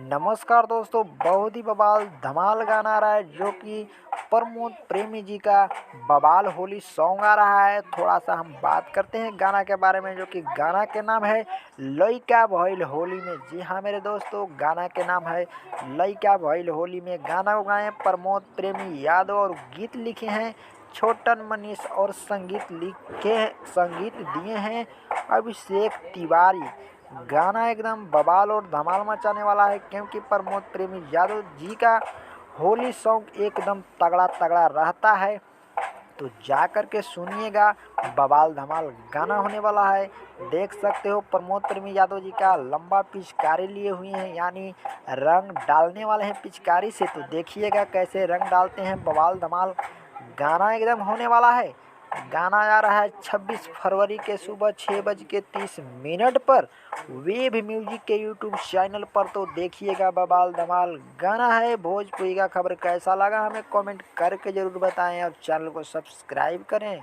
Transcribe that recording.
नमस्कार दोस्तों, बहुत ही बवाल धमाल गाना आ रहा है जो कि प्रमोद प्रेमी जी का बवाल होली सॉन्ग आ रहा है। थोड़ा सा हम बात करते हैं गाना के बारे में, जो कि गाना के नाम है लइका भइल होली में। जी हाँ मेरे दोस्तों, गाना के नाम है लइका भइल होली में। गाना को गाए प्रमोद प्रेमी यादव और गीत लिखे हैं छोटन मनीष और संगीत दिए हैं अभिषेक तिवारी। गाना एकदम बवाल और धमाल मचाने वाला है, क्योंकि प्रमोद प्रेमी यादव जी का होली सॉन्ग एकदम तगड़ा तगड़ा रहता है। तो जाकर के सुनिएगा, बवाल धमाल गाना होने वाला है। देख सकते हो प्रमोद प्रेमी यादव जी का लंबा पिचकारी लिए हुए हैं, यानी रंग डालने वाले हैं पिचकारी से। तो देखिएगा कैसे रंग डालते हैं। बवाल धमाल गाना एकदम होने वाला है। गाना आ रहा है 26 फरवरी के सुबह 6:30 पर वेब म्यूजिक के यूट्यूब चैनल पर। तो देखिएगा, बवाल धमाल गाना है। भोजपुरी का खबर कैसा लगा हमें कमेंट करके ज़रूर बताएं और चैनल को सब्सक्राइब करें।